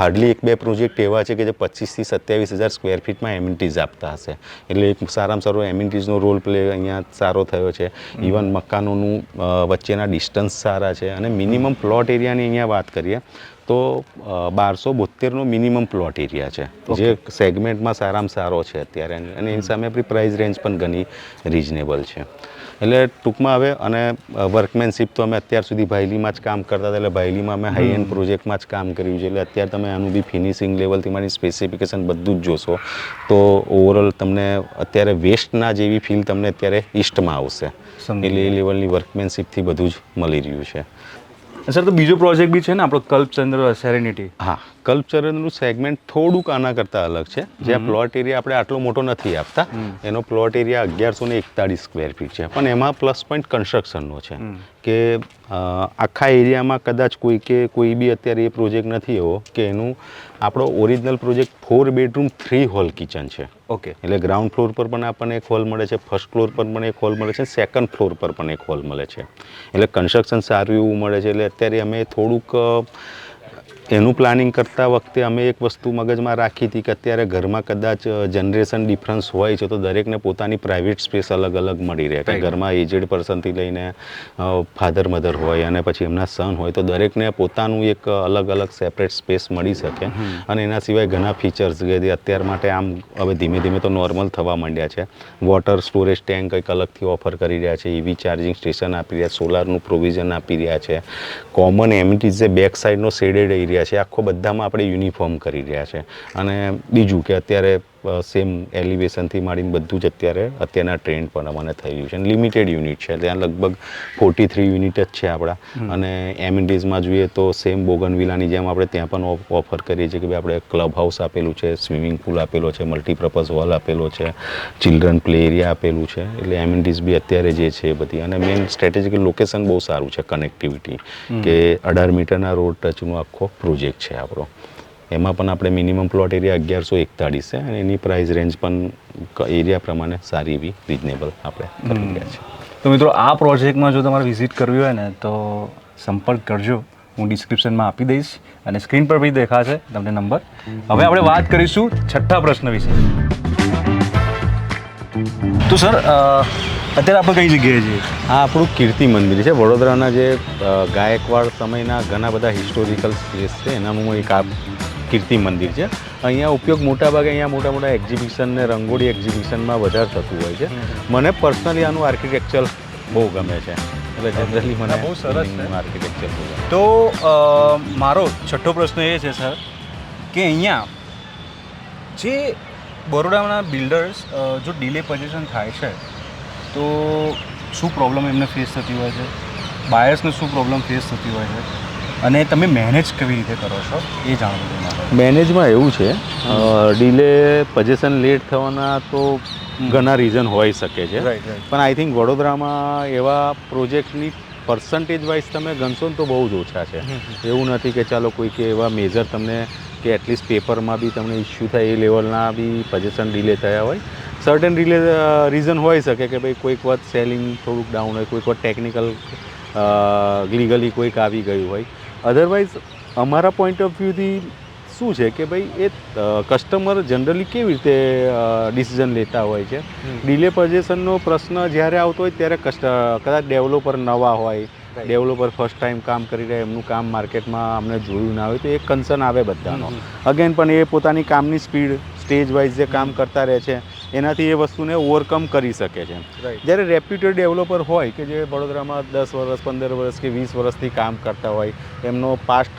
હાર્ડલી 1-2 પ્રોજેક્ટ એવા છે કે જે 25,000 થી 27,000 સ્ક્વેર ફીટમાં એમિનિટીઝ આપતા હશે. એટલે એક સારામાં સારો એમિનિટીઝનો રોલ પ્લે અહીંયા સારો થયો છે. ઇવન મકાનોનું વચ્ચેના ડિસ્ટન્સ સારા છે અને મિનિમમ પ્લોટ એરિયાની અહીંયા વાત કરીએ તો 1272નો મિનિમમ પ્લોટ એરિયા છે જે સેગમેન્ટમાં સારામાં સારો છે અત્યારે. અને એની સામે આપણી પ્રાઇસ રેન્જ પણ ઘણી રિઝનેબલ છે. એટલે ટૂંકમાં હવે અને વર્કમેનશીપ તો અમે અત્યાર સુધી ભાયલીમાં જ કામ કરતા હતા. એટલે ભાયલીમાં અમે હાઈ એન્ડ પ્રોજેક્ટમાં જ કામ કર્યું છે. એટલે અત્યારે તમે આનું બી ફિનિશિંગ લેવલથી મારી સ્પેસિફિકેશન બધું જ જોશો તો ઓવરઓલ તમને અત્યારે વેસ્ટના જેવી ફીલ તમને અત્યારે ઈસ્ટમાં આવશે. એટલે એ લેવલની વર્કમેનશીપથી બધું જ મળી રહ્યું છે. સર તો બીજો પ્રોજેક્ટ બી છે ને આપણો કલ્પચંદ્ર સેરેનિટી. હા, કલ્પચંદ્રનું સેગમેન્ટ થોડુંક આના કરતાં અલગ છે. જ્યાં પ્લોટ એરિયા આપણે આટલો મોટો નથી આપતા. એનો પ્લોટ એરિયા 1141 સ્ક્વેર ફીટ છે પણ એમાં પ્લસ પોઈન્ટ કન્સ્ટ્રક્શનનો છે કે આખા એરિયામાં કદાચ કોઈ બી અત્યારે એ પ્રોજેક્ટ નથી એવો કે એનું આપણો original project 4 bedroom 3 hall kitchen છે. ઓકે. એટલે ગ્રાઉન્ડ ફ્લોર પર પણ આપણને એક હોલ મળે છે, ફર્સ્ટ ફ્લોર પર પણ એક હોલ મળે છે, સેકન્ડ ફ્લોર પર પણ એક હોલ મળે છે. એટલે કન્સ્ટ્રક્શન સારું એવું મળે છે. એટલે અત્યારે અમે થોડુંક એનું પ્લાનિંગ કરતા વખતે અમે એક વસ્તુ મગજમાં રાખી હતી કે અત્યારે ઘરમાં કદાચ જનરેશન ડિફરન્સ હોય છે તો દરેકને પોતાની પ્રાઇવેટ સ્પેસ અલગ મળી રહે. કે ઘરમાં એજેડ પર્સનથી લઈને ફાધર મધર હોય અને પછી એમના સન હોય તો દરેકને પોતાનું એક અલગ સેપરેટ સ્પેસ મળી શકે. અને એના સિવાય ઘણા ફીચર્સ કે અત્યાર માટે આમ હવે ધીમે તો નોર્મલ થવા માંડ્યા છે. વોટર સ્ટોરેજ ટેન્ક કંઈક અલગથી ઓફર કરી રહ્યા છે, EV ચાર્જિંગ સ્ટેશન આપી રહ્યા, સોલારનું પ્રોવિઝન આપી રહ્યા છે, કોમન એમિનિટીઝ જે બેક સાઇડનો શેડેડ એરિયા છે આખો બધામાં આપણે યુનિફોર્મ કરી રહ્યા છે. અને બીજું કે અત્યારે સેમ એલિવેશનથી માંડીને બધું જ અત્યારના ટ્રેન્ડ પ્રમાણે થઈ રહ્યું છે. લિમિટેડ યુનિટ છે, ત્યાં લગભગ 43 યુનિટ જ છે આપણા. અને એમિનિટીઝમાં જોઈએ તો સેમ બોગનવિલાની જેમ આપણે ત્યાં પણ ઓફર કરીએ છીએ કે ભાઈ આપણે ક્લબ હાઉસ આપેલું છે, સ્વિમિંગ પુલ આપેલો છે, મલ્ટીપર્પઝ હોલ આપેલો છે, ચિલ્ડ્રન પ્લે એરિયા આપેલું છે. એટલે એમિનિટીઝ બી અત્યારે જે છે એ બધી. અને મેઇન સ્ટ્રેટેજિક લોકેશન બહુ સારું છે, કનેક્ટિવિટી કે 18 મીટરના રોડ ટચનો આખો પ્રોજેક્ટ છે આપણો. એમાં પણ આપણે મિનિમમ પ્લોટ એરિયા 1141 છે અને એની પ્રાઇસ રેન્જ પણ એરિયા પ્રમાણે સારી એવી રિઝનેબલ આપણે કરી રહ્યા છે. તો મિત્રો આ પ્રોજેક્ટમાં જો તમારે વિઝિટ કરવી હોય ને તો સંપર્ક કરજો. હું ડિસ્ક્રિપ્શનમાં આપી દઈશ અને સ્ક્રીન પર બી દેખાશે તમને નંબર. હવે આપણે વાત કરીશું 6થા પ્રશ્ન વિશે. તો સર અત્યારે આપણે કઈ જગ્યાએ છીએ? આ આપણું કીર્તિ મંદિર છે. વડોદરાના જે ગાયકવાડ સમયના ઘણા બધા હિસ્ટોરિકલ પ્લેસ છે એનાનું એક આ કીર્તિ મંદિર છે. અહીંયા ઉપયોગ મોટાભાગે અહીંયા મોટા એક્ઝિબિશન ને રંગોળી એક્ઝિબિશનમાં વધારે થતું હોય છે. મને પર્સનલી આનું આર્કિટેક્ચર બહુ ગમે છે. એટલે જનરલી મને બહુ સરસ છે. આર્કિટેક્ચર બહુ ગમે. તો મારો છઠ્ઠો પ્રશ્ન એ છે સર કે અહીંયા જે બરોડાના બિલ્ડર્સ જો ડીલે પોઝિશન થાય છે તો શું પ્રોબ્લેમ એમને ફેસ થતી હોય છે, બાયર્સને શું પ્રોબ્લેમ ફેસ થતી હોય છે, અને તમે મેનેજ કેવી રીતે કરો છો એ જાણવું છે મારે. મેનેજમાં એવું છે ડીલે પોઝિશન લેટ થવાના તો ઘણા રીઝન હોઈ શકે છે, રાઈટ રાઈટ પણ આઈ થિંક વડોદરામાં એવા પ્રોજેક્ટની પર્સન્ટેજ વાઇઝ તમે ગણશો ને તો બહુ જ ઓછા છે. એવું નથી કે ચાલો કોઈ કે એવા મેજર તમને કે એટલીસ્ટ પેપરમાં બી તમને ઇસ્યુ થાય એ લેવલના બી પોઝિશન ડીલે થયા હોય. સર્ટન ડીલે રીઝન હોઈ શકે કે ભાઈ કોઈક વખત સેલિંગ થોડુંક ડાઉન હોય, કોઈક વખત ટેકનિકલ લીગલી કોઈક આવી ગયું હોય. અધરવાઇઝ અમારા પોઈન્ટ ઓફ વ્યૂથી શું છે કે ભાઈ એ કસ્ટમર જનરલી કેવી રીતે ડિસિઝન લેતા હોય છે. ડીલે પોઝિશનનો પ્રશ્ન જ્યારે આવતો હોય ત્યારે કદાચ ડેવલપર નવા હોય, ડેવલપર ફર્સ્ટ ટાઈમ કામ કરી રહ્યા, એમનું કામ માર્કેટમાં અમને જોયું ના હોય તો એક કન્સર્ન આવે બધાનો. અગેન પણ એ પોતાની કામની સ્પીડ સ્ટેજ વાઇઝ જે કામ કરતા રહે છે એનાથી એ વસ્તુને ઓવરકમ કરી શકે છે. જ્યારે રેપ્યુટેડ ડેવલપર હોય કે જે વડોદરામાં 10 વર્ષ 15 વર્ષ કે 20 વર્ષથી કામ કરતા હોય, એમનો પાસ્ટ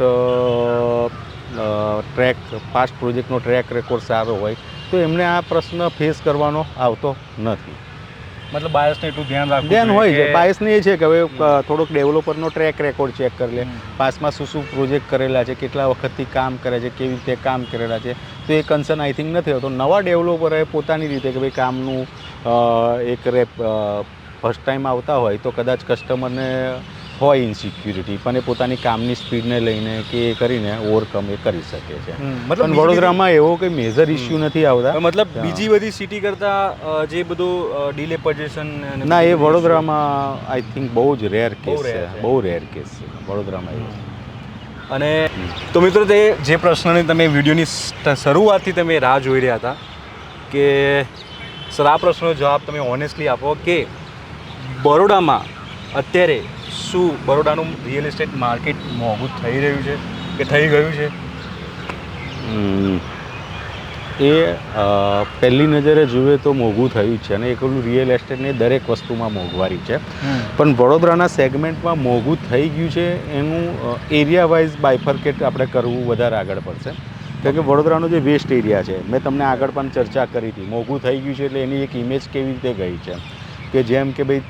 પ્રોજેક્ટનો ટ્રેક રેકોર્ડ સારો હોય તો એમને આ પ્રશ્ન ફેસ કરવાનો આવતો નથી. મતલબ બાયર્સને એટલું ધ્યાન હોય છે. બાયસને એ છે કે હવે થોડોક ડેવલપરનો ટ્રેક રેકોર્ડ ચેક કરી લે, પાસમાં શું શું પ્રોજેક્ટ કરેલા છે, કેટલા વખતથી કામ કરે છે, કેવી રીતે કામ કરેલા છે, તો એ કન્સર્ન આઈ થિંક નથી હોતો. નવા ડેવલપરે પોતાની રીતે કે ભાઈ કામનું એક ફર્સ્ટ ટાઈમ આવતા હોય તો કદાચ કસ્ટમરને હોય ઇનસિક્યુરિટી, પણ એ પોતાની કામની સ્પીડને લઈને કે એ કરીને ઓવરકમ એ કરી શકે છે. પણ વડોદરામાં એવો કોઈ મેજર ઇસ્યુ નથી આવતા. મતલબ બીજી બધી સિટી કરતા જે બધું ડીલે પોઝિશન ના, એ વડોદરામાં આઈ થિંક બહુ જ રેર કેસ છે, બહુ રેર કેસ છે વડોદરામાં એવું. અને તો મિત્રો તે જે પ્રશ્નની તમે વિડીયોની શરૂઆતથી તમે રાહ જોઈ રહ્યા હતા કે સર આ પ્રશ્નનો જવાબ તમે ઓનેસ્ટલી આપો કે બરોડામાં અત્યારે શું બરોડાનું રિયલ એસ્ટેટ માર્કેટ મોંઘું થઈ રહ્યું છે કે થઈ ગયું છે? એ પહેલી નજરે જુએ તો મોંઘું થયું જ છે અને એકલું રિયલ એસ્ટેટની દરેક વસ્તુમાં મોંઘવારી છે. પણ વડોદરાના સેગમેન્ટમાં મોંઘું થઈ ગયું છે એનું એરિયા વાઇઝ બાયફર્કેટ આપણે કરવું વધારે આગળ પડશે. કારણ કે વડોદરાનો જે વેસ્ટ એરિયા છે, મેં તમને આગળ પણ ચર્ચા કરી હતી, મોંઘું થઈ ગયું છે એટલે એની એક ઇમેજ કેવી રીતે ગઈ છે કે જેમ કે ભાઈ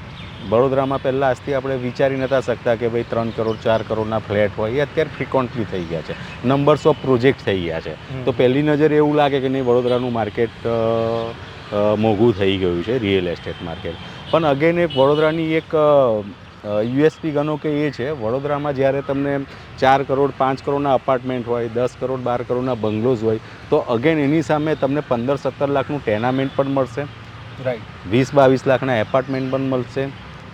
વડોદરામાં પહેલાં આજથી આપણે વિચારી નહોતા શકતા કે ભાઈ 3 કરોડ 4 કરોડના ફ્લેટ હોય, એ અત્યારે ફ્રિકવન્ટલી થઈ ગયા છે. નંબર્સ ઓફ પ્રોજેક્ટ થઈ ગયા છે. તો પહેલી નજરે એવું લાગે કે નહીં વડોદરાનું માર્કેટ મોંઘું થઈ ગયું છે, રિયલ એસ્ટેટ માર્કેટ. પણ અગેન એક વડોદરાની એક યુએસપી ગણો કે એ છે, વડોદરામાં જ્યારે તમને 4 કરોડ 5 કરોડના અપાર્ટમેન્ટ હોય, 10 કરોડ 12 કરોડના બંગલોઝ હોય, તો અગેન એની સામે તમને 15-17 લાખનું ટેનામેન્ટ પણ મળશે, રાઈટ, 20-22 લાખના એપાર્ટમેન્ટ પણ મળશે.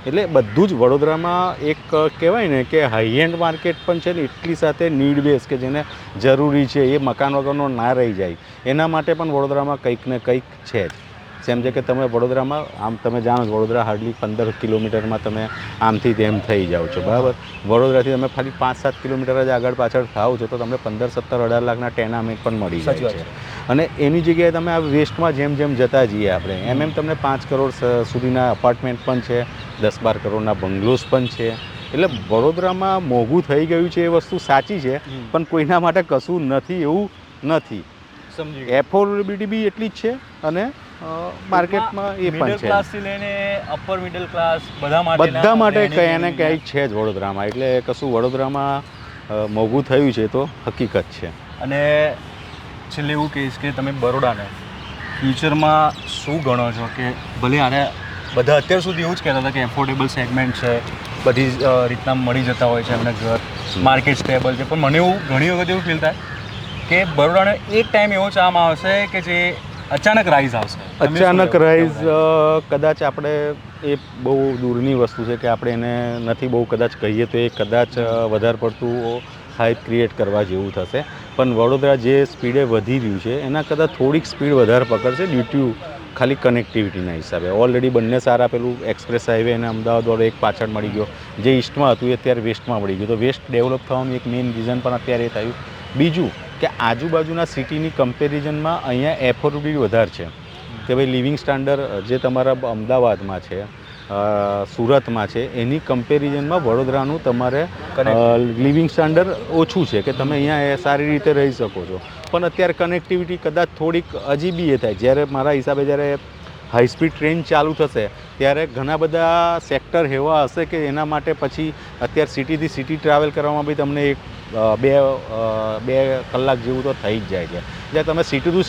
એટલે બધું જ વડોદરામાં એક કહેવાય ને કે હાઈ એન્ડ માર્કેટ પણ છે ને એટલી સાથે નીડ બેઝ કે જેને જરૂરી છે એ મકાન વગરનો ના રહી જાય એના માટે પણ વડોદરામાં કંઈક ને કંઈક છે જ. જેમ છે કે તમે વડોદરામાં આમ તમે જાણો છો વડોદરા હાર્ડલી 15 કિલોમીટરમાં તમે આમથી તેમ થઈ જાઓ છો, બરાબર. વડોદરાથી તમે ખાલી 5-7 કિલોમીટર જ આગળ પાછળ થાવ છો તો તમને 15-17-18 લાખના ટેનામેન્ટ પણ મળી જાય છે. અને એની જગ્યાએ તમે આ વેસ્ટમાં જેમ જેમ જતા જઈએ આપણે એમ તમને 5 કરોડ સુધીના અપાર્ટમેન્ટ પણ છે, 10-12 કરોડના બંગલોઝ પણ છે. એટલે વડોદરામાં મોંઘું થઈ ગયું છે એ વસ્તુ સાચી છે, પણ કોઈના માટે કશું નથી એવું નથી. સમજી એફોર્ડેબિલિટી બી એટલી જ છે અને માર્કેટમાં એ પણ છે. ક્લાસથી લઈને અપર મિડલ ક્લાસ બધા માટે કંઈ ને કંઈક છે જ વડોદરામાં. એટલે કશું વડોદરામાં મોંઘું થયું છે તો હકીકત છે. અને છેલ્લે એવું કહીશ કે તમે બરોડાને ફ્યુચરમાં શું ગણો છો કે ભલે આને બધા અત્યાર સુધી એવું જ કહેતા હતા કે એફોર્ડેબલ સેગમેન્ટ છે, બધી રીતના મળી જતા હોય છે એમને ઘર, માર્કેટ સ્ટેબલ છે, પણ મને એવું ઘણી વખત એવું ફીલ થાય કે બરોડાને એક ટાઈમ એવો ચામ આવશે કે જે અચાનક રાઈઝ આવશે. અચાનક રાઈઝ કદાચ આપણે એ બહુ દૂરની વસ્તુ છે કે આપણે એને નથી બહુ કદાચ કહીએ તો એ કદાચ વધારે પડતું હાઈપ ક્રિએટ કરવા જેવું થશે. પણ વડોદરા જે સ્પીડે વધી રહ્યું છે એના કદાચ થોડીક સ્પીડ વધારે પકડશે ડ્યુ ટુ ખાલી કનેક્ટિવિટીના હિસાબે. ઓલરેડી બંને સારા પેલું એક્સપ્રેસ હાઈવે અને અમદાવાદવાળો એક પાછળ મળી ગયો, જે ઈસ્ટમાં હતું એ અત્યારે વેસ્ટમાં મળી ગયું. તો વેસ્ટ ડેવલપ થવાનું એક મેઇન રીઝન પણ અત્યારે એ થયું. બીજું કે આજુબાજુના સિટીની કમ્પેરિઝનમાં અહીંયા એફોર્ડેબિલિટી વધારે છે કે ભાઈ લિવિંગ સ્ટાન્ડર્ડ જે તમારા અમદાવાદમાં છે સુરતમાં છે એની કમ્પેરિઝનમાં વડોદરાનું તમારે લિવિંગ સ્ટાન્ડર્ડ ઓછું છે કે તમે અહીંયા સારી રીતે રહી શકો છો. પણ અત્યારે કનેક્ટિવિટી કદાચ થોડીક અજીબી એ થાય. જ્યારે મારા હિસાબે જ્યારે હાઈ સ્પીડ ટ્રેન ચાલુ થશે ત્યારે ઘણા બધા સેક્ટર એવા હશે કે એના માટે પછી અત્યારે સિટીથી સિટી ટ્રાવેલ કરવામાં બી તમને એક બે કલાક જેવું તો થઈ જ જાય છે. જ્યારે તમે સિટી ટુ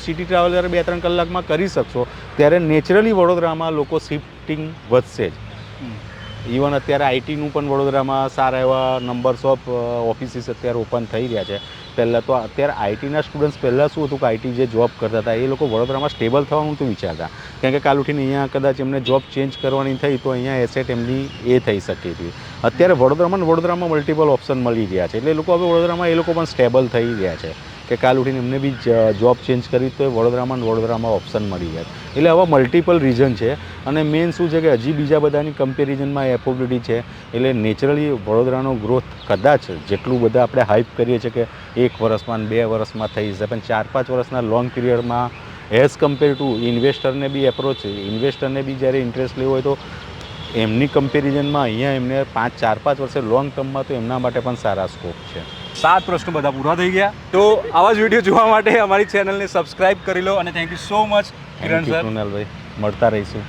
સિટી ટ્રાવેલ જ્યારે 2-3 કલાકમાં કરી શકશો ત્યારે નેચરલી વડોદરામાં લોકો શિફ્ટિંગ વધશે જ. ઇવન અત્યારે આઈટીનું પણ વડોદરામાં સારા એવા નંબર્સ ઓફ ઓફિસીસ અત્યારે ઓપન થઈ રહ્યા છે. પહેલાં તો અત્યારે આઈટીના સ્ટુડન્ટ્સ પહેલાં શું હતું કે આઈટી જે જોબ કરતા હતા એ લોકો વડોદરામાં સ્ટેબલ થવાનું તો વિચારતા, કારણ કે કાલ ઉઠીને અહીંયા કદાચ એમને જોબ ચેન્જ કરવાની થઈ તો અહીંયા એસેટ એમની એ થઈ શકે હતી. અત્યારે વડોદરામાં મલ્ટિપલ ઓપ્શન મળી રહ્યા છે એટલે એ લોકો હવે વડોદરામાં એ લોકો પણ સ્ટેબલ થઈ રહ્યા છે કે કાલ ઉઠીને એમને બી જોબ ચેન્જ કરી તો વડોદરામાં ઓપ્શન મળી જાય. એટલે આવા મલ્ટિપલ રીઝન છે અને મેઇન શું છે કે હજી બીજા બધાની કમ્પેરિઝનમાં એફોર્ડેબિલિટી છે. એટલે નેચરલી વડોદરાનો ગ્રોથ કદાચ જેટલું બધા આપણે હાઇપ કરીએ છીએ કે 1 વર્ષમાં 2 વર્ષમાં થઈ જશે, પણ 4-5 વર્ષના લોંગ પીરિયડમાં એઝ કમ્પેર ટુ ઇન્વેસ્ટરને બી એપ્રોચ ઇન્વેસ્ટરને બી જ્યારે ઇન્ટરેસ્ટ લેવો હોય તો એમની કમ્પેરિઝનમાં અહીંયા એમને 4-5 વર્ષે લોંગ ટર્મમાં તો એમના માટે પણ સારા સ્કોપ છે. 7 પ્રશ્નો બધા પૂરા થઈ ગયા. તો આવા જ વિડીયો જોવા માટે અમારી ચેનલને સબસ્ક્રાઇબ કરી લો અને thank you so much Kiran sir. કૃણાલભાઈ મળતા રહીશું.